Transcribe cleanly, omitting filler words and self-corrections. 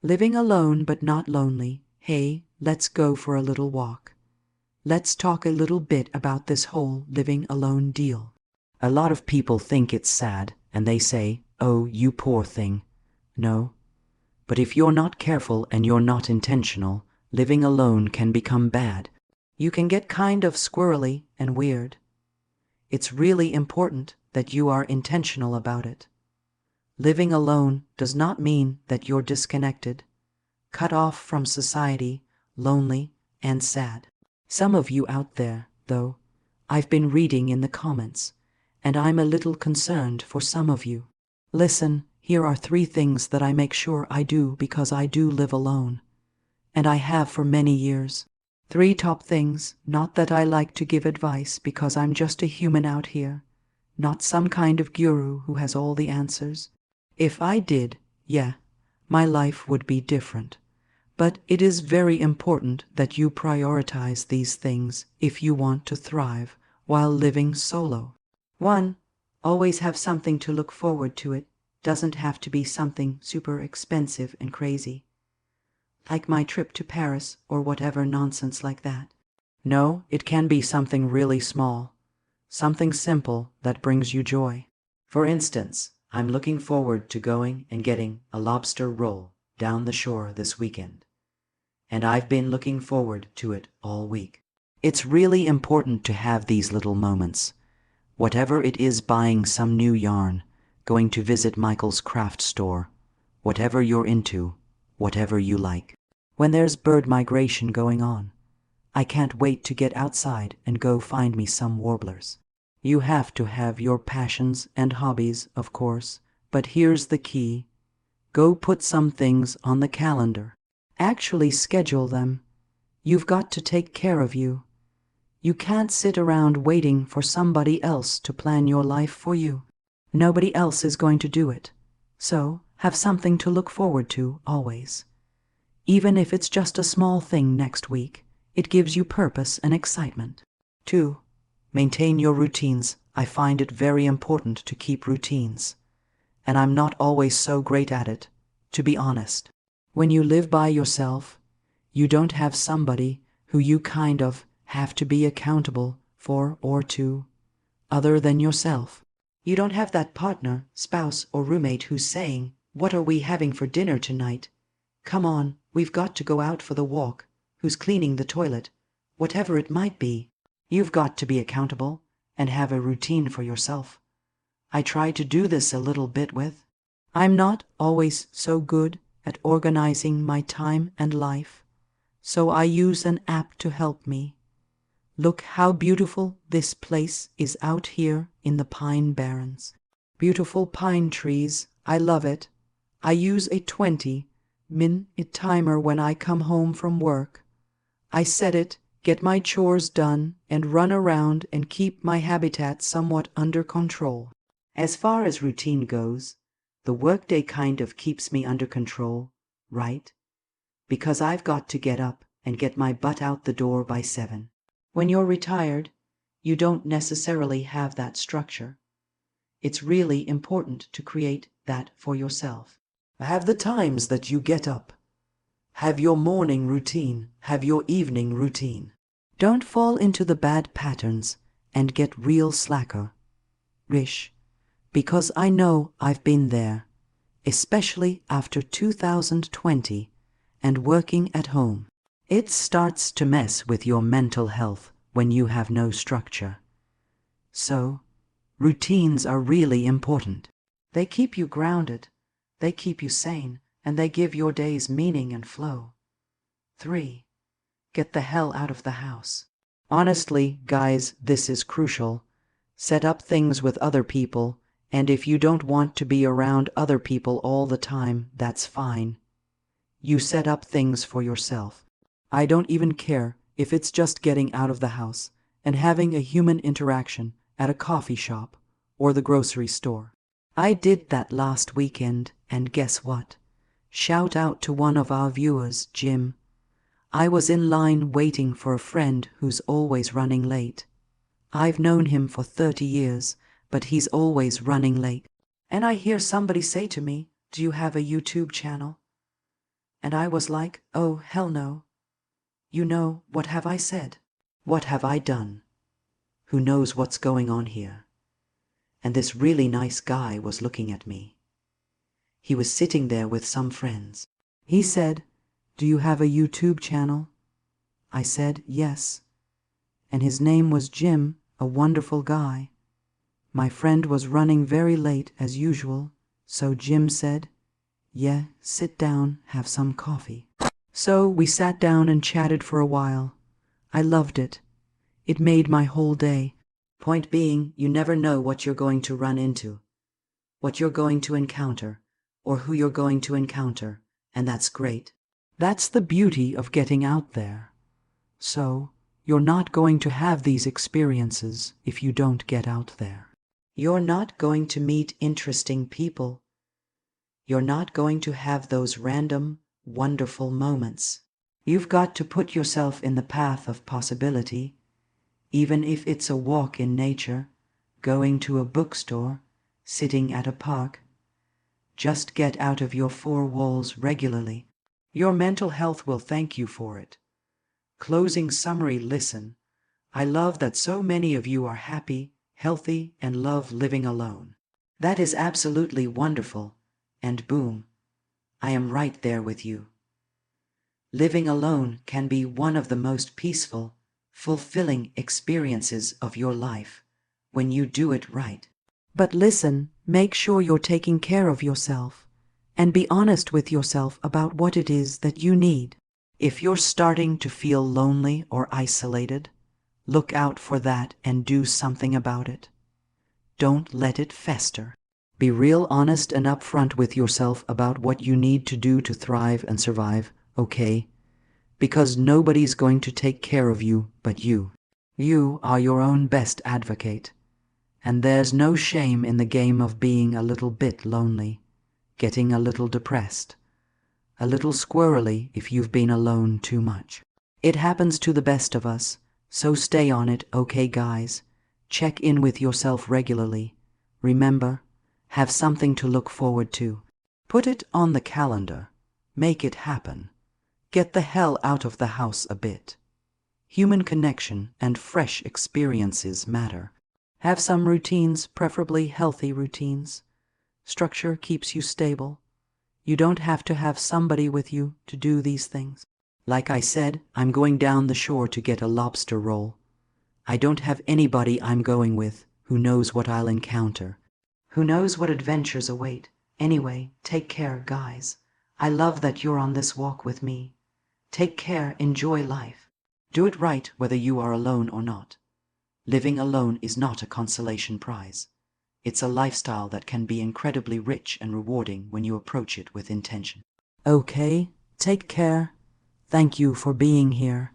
Living alone but not lonely. Hey, let's go for a little walk. Let's talk a little bit about this whole living alone deal. A lot of people think it's sad, and they say, "Oh, you poor thing." No. But if you're not careful and you're not intentional, living alone can become bad. You can get kind of squirrely and weird. It's really important that you are intentional about it. Living alone does not mean that you're disconnected, cut off from society, lonely, and sad. Some of you out there, though, I've been reading in the comments, and I'm a little concerned for some of you. Listen, here are 3 things that I make sure I do because I do live alone, and I have for many years. 3 top things, not that I like to give advice because I'm just a human out here, not some kind of guru who has all the answers. If I did, yeah, my life would be different. But it is very important that you prioritize these things if you want to thrive while living solo. 1. Always have something to look forward to. It doesn't have to be something super expensive and crazy, like my trip to Paris or whatever nonsense like that. No, it can be something really small, something simple that brings you joy. For instance, I'm looking forward to going and getting a lobster roll down the shore this weekend. And I've been looking forward to it all week. It's really important to have these little moments. Whatever it is, buying some new yarn, going to visit Michael's craft store, whatever you're into, whatever you like. When there's bird migration going on, I can't wait to get outside and go find me some warblers. You have to have your passions and hobbies, of course, but here's the key. Go put some things on the calendar. Actually schedule them. You've got to take care of you. You can't sit around waiting for somebody else to plan your life for you. Nobody else is going to do it. So, have something to look forward to always. Even if it's just a small thing next week, it gives you purpose and excitement. 2. Maintain your routines. I find it very important to keep routines. And I'm not always so great at it, to be honest. When you live by yourself, you don't have somebody who you kind of have to be accountable for or to, other than yourself. You don't have that partner, spouse, or roommate who's saying, "What are we having for dinner tonight? Come on, we've got to go out for the walk," who's cleaning the toilet, whatever it might be. You've got to be accountable and have a routine for yourself. I try to do this a little bit with. I'm not always so good at organizing my time and life, so I use an app to help me. Look how beautiful this place is out here in the Pine Barrens. Beautiful pine trees, I love it. I use a 20-minute timer when I come home from work. I set it, get my chores done, and run around and keep my habitat somewhat under control. As far as routine goes, the workday kind of keeps me under control, right? Because I've got to get up and get my butt out the door by 7. When you're retired, you don't necessarily have that structure. It's really important to create that for yourself. Have the times that you get up. Have your morning routine. Have your evening routine. Don't fall into the bad patterns and get real slacker-ish. Because I know I've been there, especially after 2020 and working at home. It starts to mess with your mental health when you have no structure. So, routines are really important. They keep you grounded, they keep you sane, and they give your days meaning and flow. 3. Get the hell out of the house. Honestly, guys, this is crucial. Set up things with other people. And if you don't want to be around other people all the time, that's fine. You set up things for yourself. I don't even care if it's just getting out of the house and having a human interaction at a coffee shop or the grocery store. I did that last weekend, and guess what? Shout out to one of our viewers, Jim. I was in line waiting for a friend who's always running late. I've known him for 30 years. But he's always running late. And I hear somebody say to me, "Do you have a YouTube channel?" And I was like, oh, hell no. You know, what have I said? What have I done? Who knows what's going on here? And this really nice guy was looking at me. He was sitting there with some friends. He said, "Do you have a YouTube channel?" I said, "Yes." And his name was Jim, a wonderful guy. My friend was running very late as usual, so Jim said, "Yeah, sit down, have some coffee." So we sat down and chatted for a while. I loved it. It made my whole day. Point being, you never know what you're going to run into, what you're going to encounter, or who you're going to encounter, and that's great. That's the beauty of getting out there. So, you're not going to have these experiences if you don't get out there. You're not going to meet interesting people. You're not going to have those random, wonderful moments. You've got to put yourself in the path of possibility, even if it's a walk in nature, going to a bookstore, sitting at a park. Just get out of your four walls regularly. Your mental health will thank you for it. Closing summary. Listen, I love that so many of you are happy, healthy, and love living alone. That is absolutely wonderful, and boom, I am right there with you. Living alone can be one of the most peaceful, fulfilling experiences of your life when you do it right. But listen, make sure you're taking care of yourself, and be honest with yourself about what it is that you need. If you're starting to feel lonely or isolated, look out for that and do something about it. Don't let it fester. Be real honest and upfront with yourself about what you need to do to thrive and survive, okay? Because nobody's going to take care of you but you. You are your own best advocate. And there's no shame in the game of being a little bit lonely, getting a little depressed, a little squirrely if you've been alone too much. It happens to the best of us, so stay on it, okay guys? Check in with yourself regularly. Remember, have something to look forward to. Put it on the calendar. Make it happen. Get the hell out of the house a bit. Human connection and fresh experiences matter. Have some routines, preferably healthy routines. Structure keeps you stable. You don't have to have somebody with you to do these things. Like I said, I'm going down the shore to get a lobster roll. I don't have anybody I'm going with. Who knows what I'll encounter? Who knows what adventures await? Anyway, take care, guys. I love that you're on this walk with me. Take care, enjoy life. Do it right whether you are alone or not. Living alone is not a consolation prize. It's a lifestyle that can be incredibly rich and rewarding when you approach it with intention. Okay, take care. Thank you for being here.